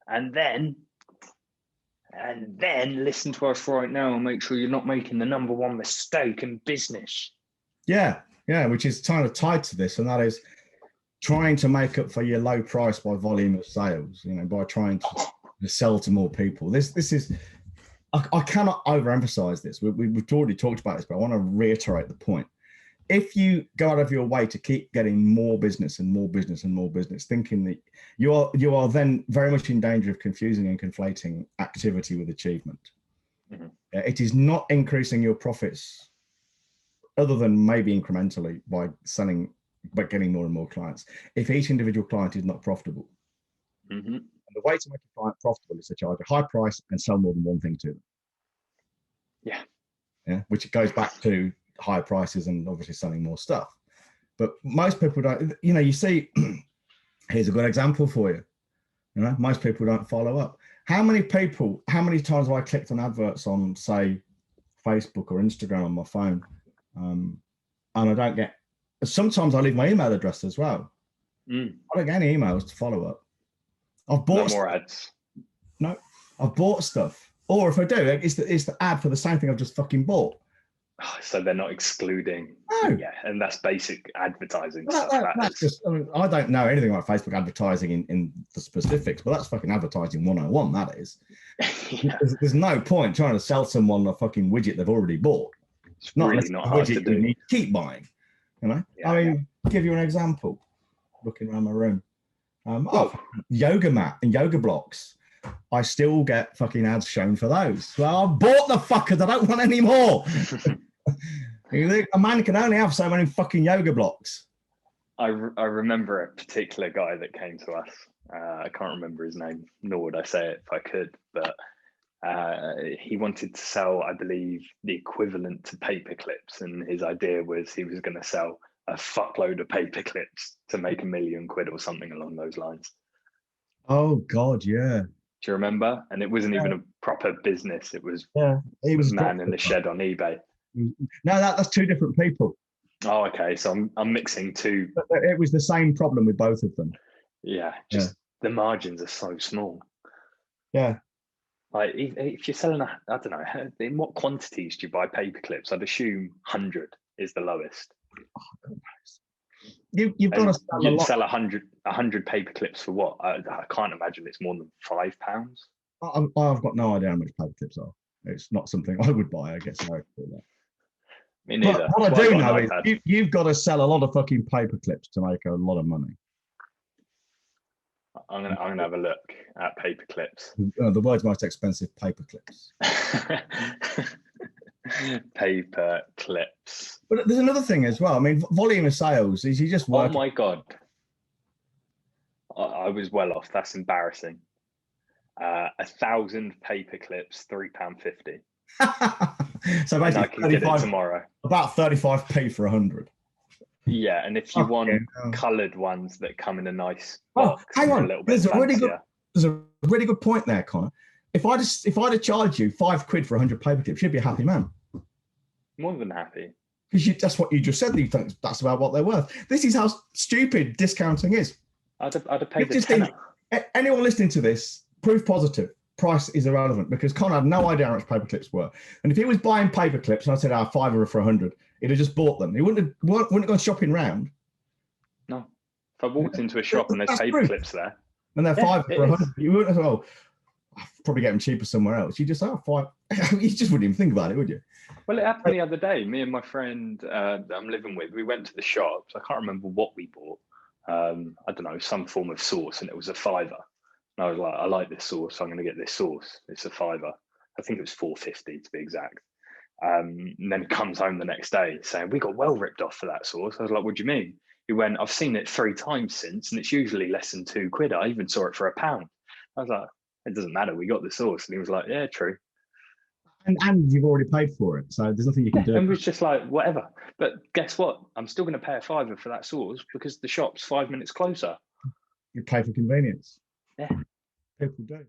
and then listen to us right now and make sure you're not making the number one mistake in business. Yeah, which is kind of tied to this, and that is trying to make up for your low price by volume of sales, by trying to sell to more people. This is, I cannot overemphasize this. We've already talked about this, but I want to reiterate the point. If you go out of your way to keep getting more business and more business and more business, thinking that you are then very much in danger of confusing and conflating activity with achievement. Mm-hmm. It is not increasing your profits other than maybe incrementally by selling, but getting more and more clients, if each individual client is not profitable. Mm-hmm. And the way to make a client profitable is to charge a high price and sell more than one thing to them. Yeah, which goes back to higher prices and obviously selling more stuff. But most people don't, you see, here's a good example for you. Most people don't follow up. How many times have I clicked on adverts on, say, Facebook or Instagram on my phone, and I don't get, sometimes I leave my email address as well. I don't get any emails to follow up. I've bought no more ads. No, I've bought stuff. Or if I do, it's the ad for the same thing I've just fucking bought. Oh, so they're not excluding. No. Yeah, and that's basic advertising stuff. That's just, I don't know anything about Facebook advertising in the specifics, but that's fucking advertising 101, that is. Yeah. There's no point trying to sell someone a fucking widget they've already bought. It's really not hard to do. You need to keep buying. Yeah, I mean, give you an example. Looking around my room. Yoga mat and yoga blocks. I still get fucking ads shown for those. Well, I bought the fuckers. I don't want any more. A man can only have so many fucking yoga blocks. I remember a particular guy that came to us. I can't remember his name, nor would I say it if I could, but he wanted to sell, I believe, the equivalent to paper clips. And his idea was he was going to sell a fuckload of paper clips to make £1 million or something along those lines. Oh, God, yeah. Do you remember? And it wasn't even a proper business. It was he was a man in the shed on eBay. No, that's two different people. Oh, okay. So I'm mixing two. But it was the same problem with both of them. Yeah, just the margins are so small. Yeah. Like if you're selling, I don't know, in what quantities do you buy paper clips? I'd assume 100 is the lowest. Oh, God. You've got to sell you'd sell 100 paper clips for what? I can't imagine it's more than £5. I've got no idea how much paper clips are. It's not something I would buy. I guess I for that. Me neither. But what I do know is you've got to sell a lot of fucking paper clips to make a lot of money. I'm gonna have a look at paper clips. The world's most expensive paper clips. Paper clips. But there's another thing as well. I mean, volume of sales is you just work. Oh my God. I was well off. That's embarrassing. 1,000 paper clips, £3.50. So basically, I can get it tomorrow. About 35p for 100. Yeah, and if you want coloured ones that come in a nice box, hang on. A little bit there's a really good point there, Connor. If I'd have charged you £5 for 100 paper clips, you'd be a happy man. More than happy. Because that's what you just said. You think that's about what they're worth. This is how stupid discounting is. I'd have paid the tenner. Anyone listening to this, proof positive. Price is irrelevant because Connor had no idea how much paper clips were. And if he was buying paper clips and I said, £5 for 100, he'd have just bought them. He wouldn't have gone shopping round. No. If I walked into a shop and there's paper clips there. And they're £5 for 100, you wouldn't have, I'll probably get them cheaper somewhere else. You just, £5. You just wouldn't even think about it, would you? Well, it happened the other day. Me and my friend that I'm living with, we went to the shops. I can't remember what we bought. I don't know, some form of sauce, and it was £5. And I was like, I like this sauce, so I'm going to get this sauce. It's £5. I think it was £4.50 to be exact. And then he comes home the next day saying, we got well ripped off for that sauce. I was like, what do you mean? He went, I've seen it 3 times since, and it's usually less than £2. I even saw it for £1. I was like, it doesn't matter. We got the sauce. And he was like, yeah, true. And you've already paid for it, so there's nothing you can do. And it was just like, whatever. But guess what? I'm still going to pay £5 for that sauce because the shop's 5 minutes closer. You pay for convenience. Yeah. People do.